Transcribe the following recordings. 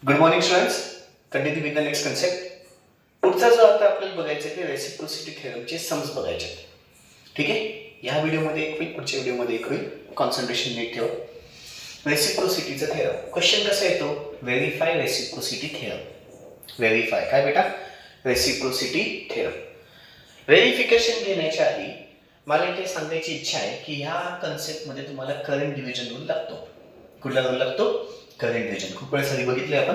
Good morning students. Continue with the next concept. पुढचा जो आता आपल्याला बघायचा आहे ते रेसिप्रोसिटी थेरमचे सम्स बघायचे आहेत. ठीक आहे. या व्हिडिओमध्ये एक होईल, पुढच्या व्हिडिओमध्ये एक होईल. कॉन्सन्ट्रेशन नीट ठेवा. रेसिप्रोसिटीचा थेरम क्वेश्चन कसा येतो? Verify reciprocity theorem. व्हेरीफाय काय बेटा? Reciprocity theorem. व्हेरिफिकेशन घेण्याच्या आधी मला इथे सांगायची इच्छा आहे की ह्या कन्सेप्टमध्ये तुम्हाला करंट डिव्हिजन रूल लागतो. कुठला रूल लागतो? Current division. खूप वेळेस बघितले आपण.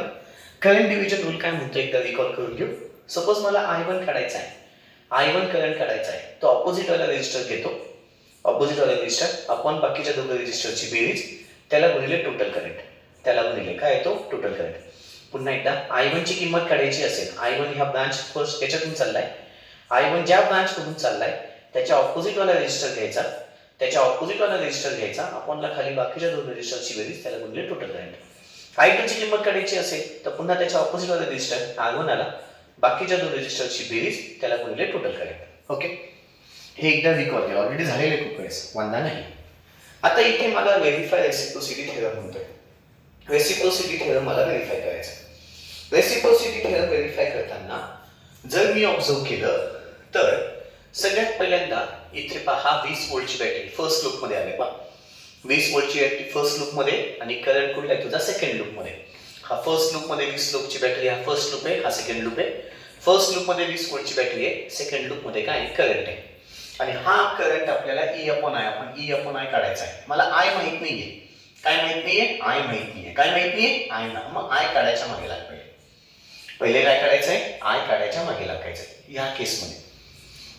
करंट डिव्हिजन रूल काय म्हणतो एकदा रिकॉल करून घेऊ. सपोज मला I1 काढायचा आहे, I1 करंट काढायचा आहे, तो ऑपोजिट वाला रेजिस्टर घेतो. ऑपोजिट वाला रेजिस्टर आपण बाकीच्या दोन रेजिस्टरची बेरीज, त्याला गुणिले टोटल करंट, त्याला गुणिले काय येतो? Total current. पुन्हा एकदा I1 ची किंमत काढायची असेल, I1 ह्या ब्रांच फर्स्ट याच्यातून चाललाय, I1 ज्या ब्रांच मधून चाललाय त्याच्या ऑपोजिट वाला रेजिस्टर घ्यायचा, त्याच्या ऑपोजिट वाला रेजिस्टर घ्यायचा, आपणला खाली बाकीच्या दोन रेजिस्टरची बेरीज, त्याला गुणिले टोटल करंट. I2 ची किंमत काढायची असेल तर पुन्हा त्याच्या ऑपोजिट वाला रेजिस्टर R1 आला, बाकीच्या दोन रेजिस्टरची बेरीज, त्याला गुणिले टोटल करंट. ओके. हे एकदा रिकॉल करा. ऑलरेडी झालेले खूप वेळेस, वांधा नाही. आता इथे मला व्हेरीफाय रेसिप्रोसिटी थेरम म्हणतोय. रेसिप्रोसिटी थेरम मला व्हेरीफाय करायचा. रेसिप्रोसिटी थेरम व्हेरीफाय करताना जर मी ऑब्झर्व केलं तर सगळ्यात पहिल्यांदा इथे पहा 20 व्होल्टची बॅटरी फर्स्ट लूप मध्ये आले. पहा 20 व्होल्टची बॅटरी फर्स्ट लूप मध्ये आणि करंट कुठला आहे तुझा? सेकंड लूप मध्ये. हा फर्स्ट लूप मध्ये 20 व्होल्टची बॅटरी, हा फर्स्ट लूप आहे, हा सेकंड लूप आहे. फर्स्ट लूप मध्ये 20 व्होल्टची बॅटरी आहे, सेकंड लूप मध्ये काय आहे? करंट आहे. आणि हा करंट आपल्याला E/I, आपण E/I काढायचा आहे. मला I माहित नाहीये. काय माहित नाहीये? I माहित नाहीये. काय माहित नाहीये? I ना. मग I काढायच्या मागे लागायचं. पहिले काय काढायचंय? I काढायच्या मागे लागायचंय या केसमध्ये.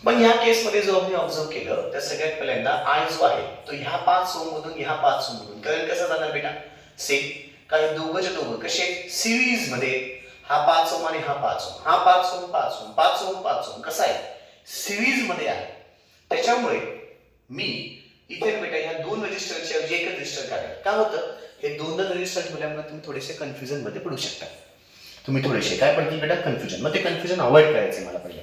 पण ह्या केसमध्ये जो आम्ही ऑब्झर्व केलं तर सगळ्यात पहिल्यांदा I जो आहे तो ह्या 5 ओम मधून ह्या 5 ओम मधून करंट कसा जाणार बेटा? सेम. काय दोघंच्या दोघं कसे सिरीज मध्ये, हा 5 ओम आणि हा 5 ओम, हा 5 ओम 5 ओम 5 ओम 5 ओम कसा आहे? सिरीज मध्ये आहे. त्याच्यामुळे मी इथे बेटा ह्या दोन रेजिस्टरच्या ऐवजी एकच रेजिस्टर काढेल. काय होतं? हे दोन रेजिस्टर ठेवल्यामुळे तुम्ही थोडेसे कन्फ्युजन मध्ये पडू शकता. तुम्ही थोडेसे काय पडतील बेटा? कन्फ्युजन. मग ते कन्फ्युजन अवॉइड करायचे मला पहिले.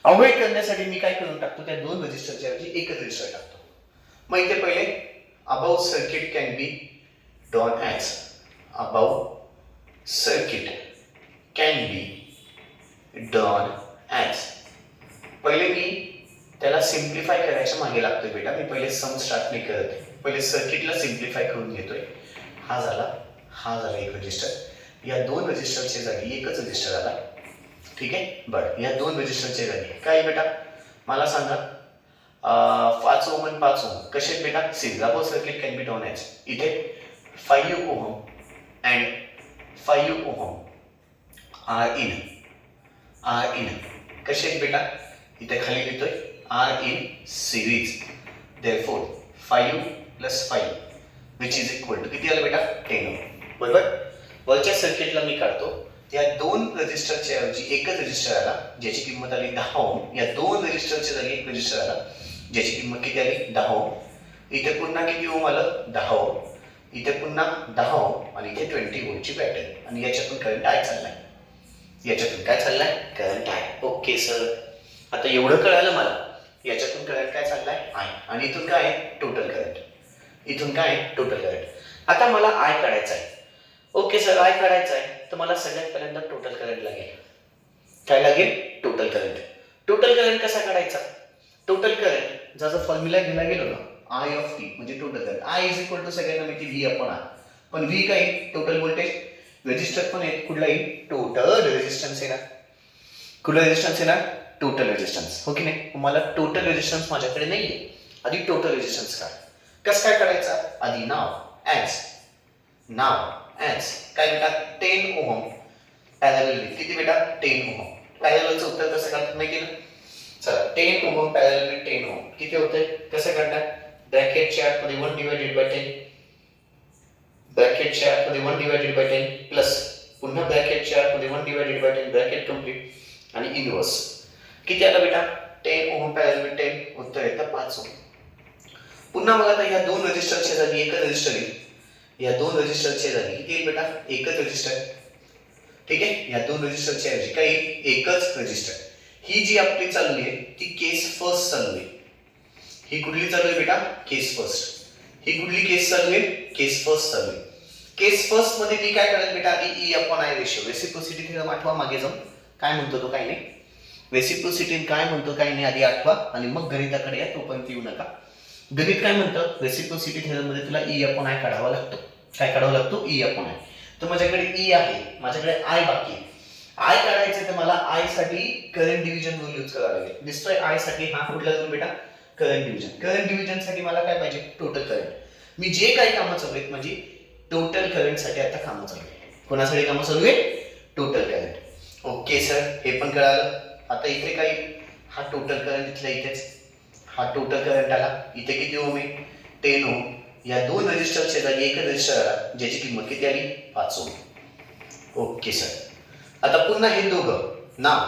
अवॉइड करण्यासाठी मी काय करून टाकतो? त्या दोन रेजिस्टरच्या ऐवजी एकच रेजिस्टर टाकतो. मग इथे पहिले above circuit can be drawn as, above circuit can be drawn as. पहिले मी त्याला सिम्प्लिफाय करायच्या मागे लागतोय बेटा. मी पहिले सम स्टार्ट नाही करत, पहिले सर्किटला सिम्प्लिफाय करून घेतोय. हा झाला एक रेजिस्टर. या दोन रेजिस्टरच्या जागी एकच रेजिस्टर आला. ठीक आहे. बरं, या दोन रेजिस्टरच्या जागी काय बेटा मला सांगा? 5 ओम आणि 5 ओम कसे आहेत बेटा? Series. Above circuit can be drawn as. इथे 5 ohm and 5 ohm are in कसे आहेत बेटा? इथे खाली लिहितोय are in series. Therefore 5 + 5 which is equal to किती आलं बेटा? 10 ओम. बरोबर. वरच्या सर्किटला मी काढतो. या दोन रेजिस्टरच्या ऐवजी एकच रेजिस्टर आला ज्याची किंमत आली 10 ओम. या दोन रेजिस्टरच्या जागी एक रेजिस्टर आला ज्याची किंमत किती आली? 10 ओम. इथे पुन्हा किती ओम आलं? 10 ओम. इथे पुन्हा 10 ओम आणि इथे 20 व्होल्टची बॅटरी. आणि याच्यातून करंट I चाललाय. याच्यातून काय चाललाय? Current I. ओके सर, आता एवढं कळालं मला. याच्यातून करंट काय चाललाय? I. आणि इथून काय आहे? Total current. इथून काय आहे? Total current. आता मला I काढायचा आहे. ओके सर, I काढायचा आहे तर मला सगळ्यात पहिल्यांदा टोटल करंट लागेल. काय लागेल? Total current. टोटल करंट कसा काढायचा? टोटल करंट ज्याचा फॉर्म्युला दिला गेलो ना, I ऑफ T म्हणजे total current. I is equal to सगळ्यांना माहिती V/R. पण V काय? Total voltage. रेजिस्टर पण आहे, कुठलाही टोटल रेजिस्टन्स येणार. कुठला रेजिस्टन्स येणार? Total resistance. हो की नाही? मला टोटल रेजिस्टन्स माझ्याकडे नाहीये. आधी टोटल रेजिस्टन्स काढ. कसं काय काढायचा? आधी नाव ॲज काय बेटा? 10 ओम पॅरलल. किती बेटा? 10 ओम. पॅरललचं उत्तर कसं काढतात माहिती ना? चला, 10 ओम पॅरलल 10 ओम किती होतंय? कसं काढणार? ब्रॅकेटच्या आतमध्ये 1/10, ब्रॅकेटच्या आतमध्ये 1/10 प्लस पुन्हा ब्रॅकेटच्या आतमध्ये 1/10, ब्रॅकेट कंप्लीट आणि इनव्हर्स. किती आलं बेटा? 10 ओम पॅरलल 10. उत्तर येतं 5 ओम. पुन्हा मग आता या दोन रेजिस्टरच्या जागी एकच रेजिस्टर येईल. या दोन रेजिस्टरच्या जागी किती येईल बेटा? एकच रेजिस्टर. ठीक आहे. या दोन रेजिस्टरच्या ऐवजी काय येईल? एकच रेजिस्टर. ही जी आपली चालू आहे ती केस फर्स्ट चालू आहे. ही कुठली चालू आहे बेटा? केस फर्स्ट. ही कुठली केस चालू आहे? केस फर्स्ट चालू आहे. केस फर्स्ट मध्ये मी काय करेल बेटा, आधी E upon I ratio, reciprocity theorem आठवा मागे जाऊन, काय म्हणतो तो काही नाही, रेसिप्रोसिटी काय म्हणतो काही नाही आधी आठवा आणि मग गणिताकडे या, तोपर्यंत येऊ नका. गणित काय म्हणतं, रेसिप्रोसिटी थेरम मध्ये तुला ई अपॉन आय काढावा लागतो. काय काढावा लागतो, ई अपॉन आय. तर माझ्याकडे ई आहे, माझ्याकडे आय बाकी आहे. आय काढायचं तर मला आय साठी करंट डिव्हिजन रूल यूज करावा लागेल. दिसतोय आय साठी हा कुठला रूल बेटा, करंट डिव्हिजन. करंट डिव्हिजन साठी मला काय पाहिजे, टोटल करंट. मी जे काही कामं चालू आहेत म्हणजे टोटल करंट साठी आता कामं चालू आहे. कोणासाठी कामं चालू आहे, टोटल करंट. ओके सर, हे पण कळालं. आता इथे काही हा टोटल करंट इथल्या इथेच, हा टोटल करंट आला. इथे किती ओम आहे, 10 ओम. या दोन रेजिस्टरच्या जागी एक रेजिस्टर आला ज्याची किंमत किती आली, 5 ओम. Okay sir. आता पुन्हा हे दोघं नाव,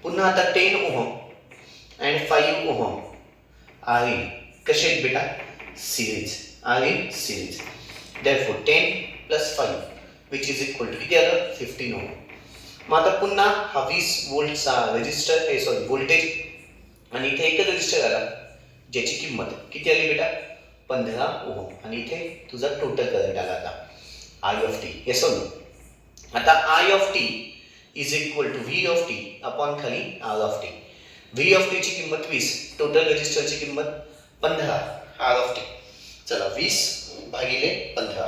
पुन्हा आता 10 ओहम and 5 ओहम आहे कसे आहेत बेटा, सिरीज आहे, series. therefore 10 plus 5 which is equal to किती आलं, 15 ओहम. मग आता पुन्हा हा 20 वोल्टचा रेजिस्टर व्होल्टेज आणि इथे एक रेजिस्टर आला ज्याची किंमत किती आली बेटा, 15 ओहम. आणि इथे तुझा टोटल करंट आला आता I of T. Yes or no. आता I of T is equal to V of T upon खाली R of T. V of T ची किंमत 20, टोटल रेजिस्टरची किंमत 15, आर ऑफ टी. चला 20 भागिले 15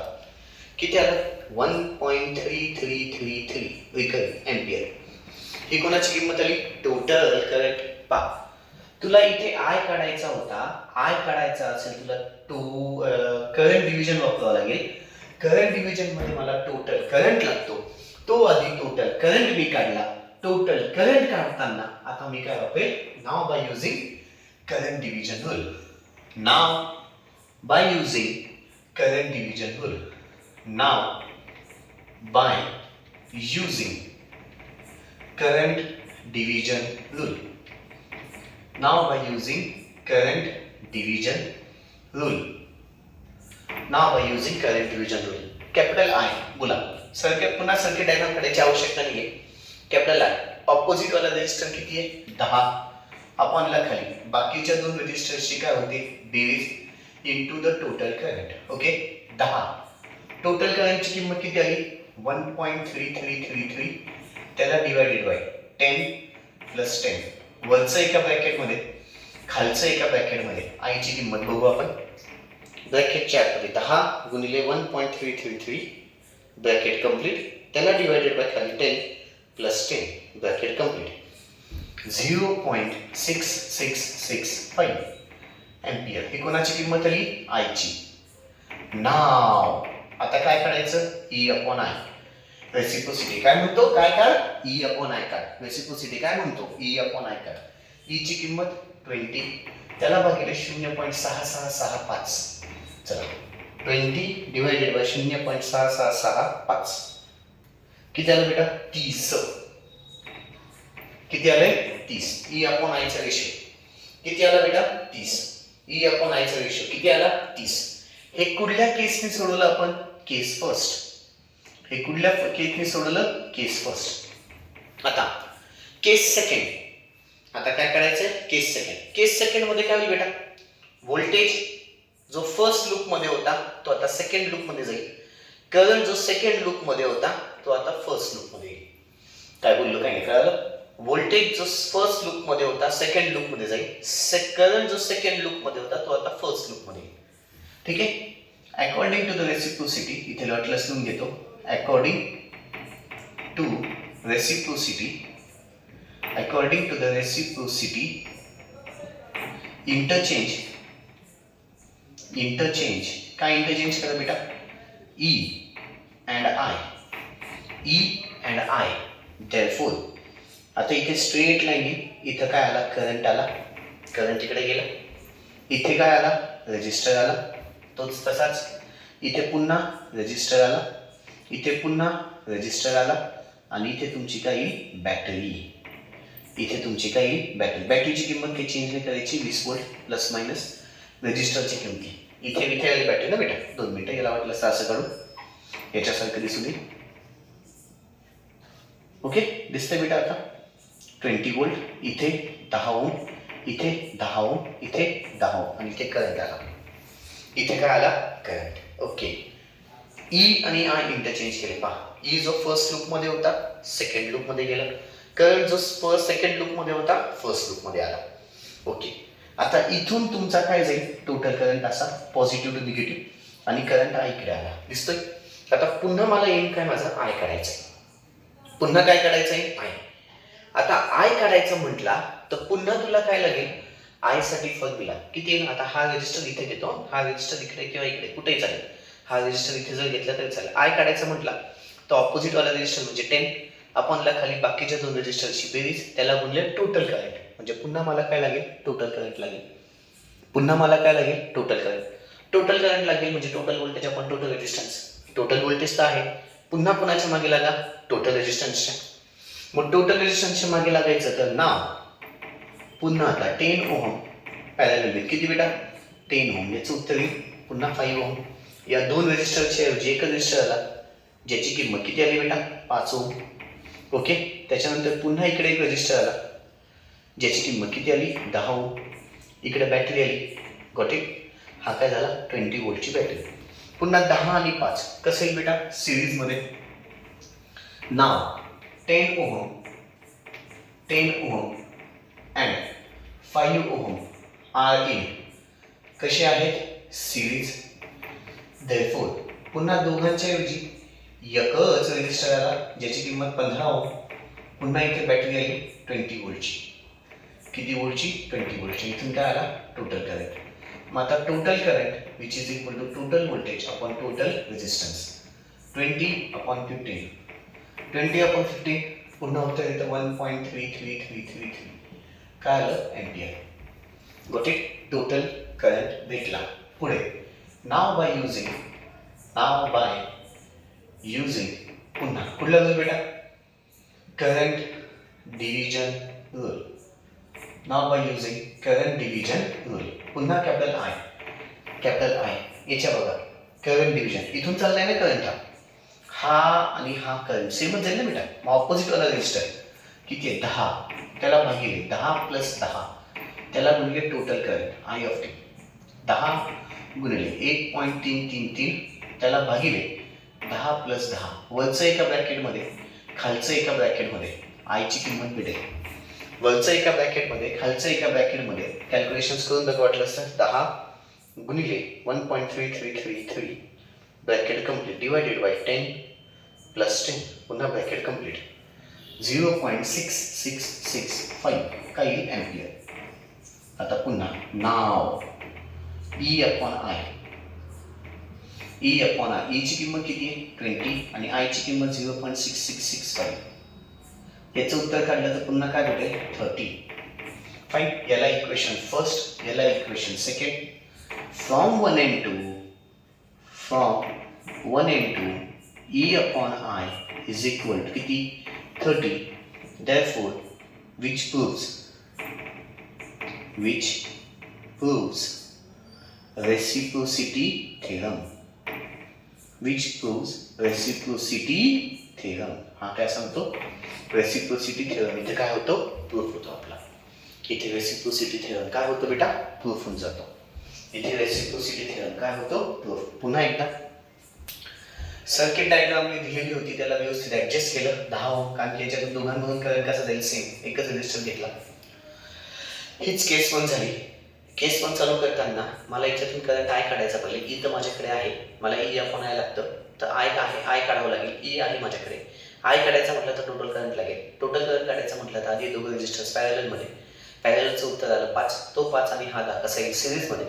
किती आलं, 1.3333 रिकरिंग एम्पियर. ही कोणाची किंमत आली, टोटल करंट. पहा तुला इथे आय काढायचा होता, आय काढायचा असेल तुला करंट डिव्हिजन वापरावं लागेल. करंट डिव्हिजन मध्ये मला टोटल करंट लागतो, तो आधी टोटल करंट मी काढला. टोटल करंट काढताना आता मी काय वापरेल, now by using current division rule. Now by using current division rule. Now by using current division rule. Now by using current division rule. Now by using current division rule. Capital I बोला, circuit पुन्हा circuit diagram काढायची आवश्यकता नाहीये. Capital I, opposite वाला resistor किती आहे, 10 upon ला खाली बाकीच्या दोन रेजिस्टर्सची काय होते, बेरीज into the total current. Okay 10. Total करंटची किंमत किती आली, 1.3333. त्याला डिवाइडेड बाय 10 प्लस 10. वरचं एका ब्रॅकेट मध्ये, खालचं एका ब्रॅकेट मध्ये. आयची किंमत बघू आपण ब्रॅकेटच्या आतमध्ये, 10 गुणिले 1.333 ब्रॅकेट कंप्लीट. त्याला डिवाइडेड बाय खाली 10 प्लस 10 ब्रॅकेट कंप्लीट. 0.6665 एम्पियर. ही कोणाची किंमत आली, आयची. नाव आता काय करायचं, ई अपॉन आय. रेसिप्रोसिटी काय म्हणतो, काय काढ, ई अपॉन आय काढ. रेसिप्रोसिटी काय म्हणतो, ई अपॉन आय काढ. ई ची किंमत 20, त्याला भागिले 0.6665. चला 20 डिवाइडेड बाय 0.6665 किती आलं बेटा, 30. किती आले, 30. ई अपॉन आयचा रेशो किती आला बेटा, 30. ई अपॉन आयचा रेशो किती आला, 30. हे कुठल्या केसने सोडवलं आपण, केस फर्स्ट. हे कुठल्या केसने सोडवलं, केस फर्स्ट. आता केस सेकंड. आता काय करायचंय, केस सेकंड. केस सेकंड मध्ये काय होईल बेटा, व्होल्टेज जो फर्स्ट लूप मध्ये होता तो आता सेकंड लूप मध्ये जाईल. करंट जो सेकंड लूप मध्ये होता तो आता फर्स्ट लूप मध्ये येईल. काय बोललो, काय नाही कळालं. व्होल्टेज जो फर्स्ट लूप मध्ये होता सेकंड लूप मध्ये जाईल. करंट जो सेकंड लूप मध्ये होता तो आता फर्स्ट लूप मध्ये येईल. ठीक आहे. अकॉर्डिंग टू द रेसिप्रोसिटी, इथे लॉटलेस लिहून घेतो. According to reciprocity, according to the reciprocity, interchange काय इंटरचेंज करा बेटा, E and I, E and I. therefore आता इथे स्ट्रेट लाईन आहे, इथं काय आला, करंट आला, करंट इकडे गेला. इथे काय आला, रेजिस्टर आला, तोच तसाच. इथे पुन्हा रेजिस्टर आला, इथे पुन्हा रेजिस्टर आला आणि इथे तुमची काही बॅटरी. इथे तुमची काही बॅटरीची किंमत काही चेंज नाही करायची, 20 वोल्ट प्लस मायनस रेजिस्टरची किंमत. इथे आली बॅटरी ना बेटा, 2 मिनिटं. याला वाटलं असं करू, याच्यासारखं दिसू दे. ओके दिसतंय बेटा. आता 20 वोल्ट, इथे 10 ओम, इथे 10 ओम, इथे 10 ओम आणि इथे करंट आला. इथे काय आला, करंट. ओके ई आणि आय इंटरचेंज केले. पहा, ई जो फर्स्ट लूपमध्ये होता सेकंड लूपमध्ये गेला, करंट जो सेकंड लूपमध्ये होता फर्स्ट लूपमध्ये आला. ओके, आता इथून तुमचा काय जाईल, टोटल करंट असा पॉझिटिव्ह टू निगेटिव्ह आणि करंट आय इकडे आला, दिसतोय. आता पुन्हा मला येईल काय, माझा आय काढायचा आहे. पुन्हा काय काढायचं आहे, आय. आता आय काढायचं म्हटला तर पुन्हा तुला काय लागेल, आय साठी फॉर्म्युला किती येईल. आता हा रेजिस्टर इथे घेतो, हा रेजिस्टर इकडे किंवा इकडे कुठेही चालेल, हा रेजिस्टर इथे जर घेतला तरी चालेल. आय काढायचं म्हटला तर ऑपोजिट वाला रेजिस्टर म्हणजे 10 आपणला खाली बाकीच्या दोन रेजिस्टरची बेरीज, त्याला गुणले टोटल करंट. म्हणजे पुन्हा मला काय लागेल, टोटल करंट लागेल. पुन्हा मला काय लागेल, टोटल करंट. टोटल करंट लागेल म्हणजे टोटल व्होल्टेज आपण टोटल रेजिस्टन्स, टोटल व्होल्टेज तर आहे, पुन्हा कुणाच्या मागे लागा, टोटल रेजिस्टन्सच्या. मग टोटल रेजिस्टन्सच्या मागे लागायचं तर नाव पुन्हा आता 10 ओहम पॅरलल विथ किती बेटा, 10 ओहम. याचं उत्तर येईल पुन्हा 5 ओहम. या दोन रेजिस्टरच्या ऐवजी एक रेजिस्टर आला ज्याची किंमत किती आली बेटा, 5 ओहम. ओके, त्याच्यानंतर पुन्हा इकडे एक रजिस्टर आला ज्याची किंमत किती आली, 10 ओहम. इकडे बॅटरी आली, गॉट इट. हा काय झाला, 20 वोल्टची बॅटरी. पुन्हा 10 आणि 5 कसं येईल बेटा, सिरीजमध्ये. नाव 10 ohm 10 ohm and 5 ohm R in कसे आहेत, सिरीज. देअरफॉर पुन्हा दोघांच्या ऐवजी एकच रेजिस्टर आला ज्याची किंमत 15 ओहम. पुन्हा इथे बॅटरी आली 20 वोल्टची. किती वोल्टची, 20 वोल्टची. इथून काय आला, टोटल करंट. मग आता total current which is equal to total voltage upon total resistance, 20/15. 20/15 पुन्हा उत्तर येतं 1.3333 काय आलं, ampere. Got it. Total current भेटला. पुढे नाव बाय युझिंग पुन्हा कुठला रूल बेटा, current division rule. Now by using current division rule. पुन्हा कॅपिटल आय याच्या बघा, करंट डिव्हिजन इथून चाललाय ना करंट, हा आणि हा करंट सेमच जाईल ना बेटा. मग ऑपोजिट वाला रेजिस्टर किती आहे, 10, त्याला भागिले 10 + 10 त्याला गुणिले total current I of T. 10 गुणिले 1.333 त्याला भागिले 10 + 10 वरचं एका ब्रॅकेटमध्ये खालचं एका ब्रॅकेटमध्ये आयची किंमत भेटेल. वरचं एका ब्रॅकेटमध्ये खालचं एका ब्रॅकेटमध्ये कॅल्क्युलेशन्स करून बघ वाटलं असतं. 10 गुणिले 1.3333 ब्रॅकेट कम्प्लीट डिवायडेड बाय 10 + 10 पुन्हा ब्रॅकेट कम्प्लीट 0.6665 काही एम्पियर. आता पुन्हा नाव E/I ची किंमत किती आहे, 20 आणि आय ची किंमत 0.6665. याचं उत्तर काढलं तर पुन्हा काय भेटेल, 30. फाईन. याला इक्वेशन फर्स्ट, याला equation second. From 1 and 2 E/I is equal to किती, 30. Therefore which proves reciprocity theorem. हा काय सांगतो, रेसिप्रोसिटी थिअरम. इथे काय होतो, प्रूफ होतो आपला. इथे रेसिप्रोसिटी थिअरम काय होतं बेटा, प्रूफ होऊन जातो. इथे रेसिप्रोसिटी थिअरम काय होतो, प्रूफ. पुन्हा एकदा सर्किट डायग्राम मी दिलेली होती, त्याला व्यवस्थित ऍडजस्ट केलं. 10 ओहम, कारण की याच्यातून दोघांमधून करंट कसा जाईल, सेम एकच रेजिस्टर घेतला. हीच केस 1 झाली. केस 1 चालू करताना मला याच्यातून करंट आय काढायचा पहिले. ई तर माझ्याकडे आहे, मला E/I लागतं, तर आय काढावं लागेल. ई आहे माझ्याकडे. आय काढायचा म्हटलं तर टोटल करंट लागेल. टोटल करंट काढायचं म्हटलं तर आधी दोघं रेजिस्टर्स पॅरललमध्ये, पॅरललचं उत्तर आलं 5, तो 5 आणि हा 10 कसा येईल, सिरीजमध्ये.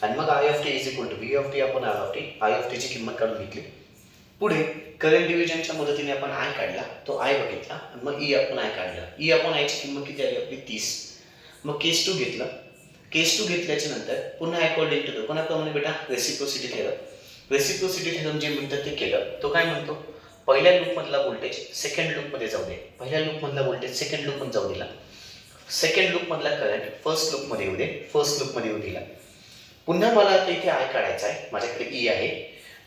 आणि मग I of t is equal to V/I/R. I of t ची किंमत काढून घेतली. पुढे करंट डिव्हिजनच्या मदतीने आपण आय काढला, तो आय बघितला आणि मग E/I काढला. E/I ची किंमत किती आली आपली, 30. मग केस 2 घेतलं. केस 2 घेतल्याच्या नंतर पुन्हा अकॉर्डिंग टू कोणाप्रमाणे बेटा, रेसिप्रोसिटी थिअरम. रेसिप्रोसिटी थिअरम जे म्हणतात ते केलं. तो काय म्हणतो, पहिल्या लूपमधला व्होल्टेज सेकंड लूपमध्ये जाऊ दे, पहिल्या लूपमधला व्होल्टेज सेकंड लूपमध्ये जाऊ दिला. सेकंड लूपमधला करंट फर्स्ट लूपमध्ये येऊ दे, फर्स्ट लूपमध्ये येऊ दिला. पुन्हा मला आता इथे आय काढायचा आहे, माझ्याकडे ई आहे.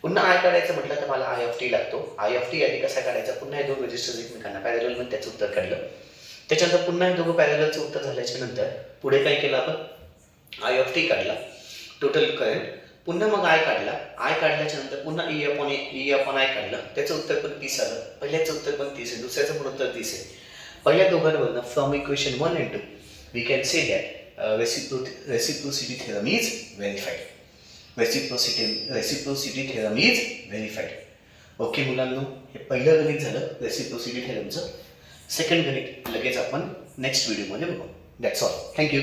पुन्हा आय काढायचं म्हटलं तर मला I of t लागतो. I of t आधी कसा काढायचा, पुन्हा हे दोन रेजिस्टर्स एकमेकांना पॅरललमध्ये त्याचं उत्तर काढलं. त्याच्यानंतर पुन्हा हे दोघं पॅरललचं उत्तर झाल्याच्या नंतर पुढे काय केलं आपण, I of t काढला, टोटल करंट. पुन्हा मग आय काढला, आय काढल्याच्या नंतर पुन्हा ई अपॉन आय काढलं, त्याचं उत्तर पण 30 आलं. पहिल्याचं उत्तर पण 30 आहे, दुसऱ्याचं पण उत्तर 30 आहे. पहिल्या दोघांवरनं from equation 1 and 2 we can say that reciprocity theorem is verified. Reciprocity theorem is verified. Okay मुलांनो, हे पहिलं गणित झालं रेसिप्रोसिटी थेरमचं. सेकंड गणित लगेच आपण नेक्स्ट व्हिडिओमध्ये बघू. That's all. थँक्यू.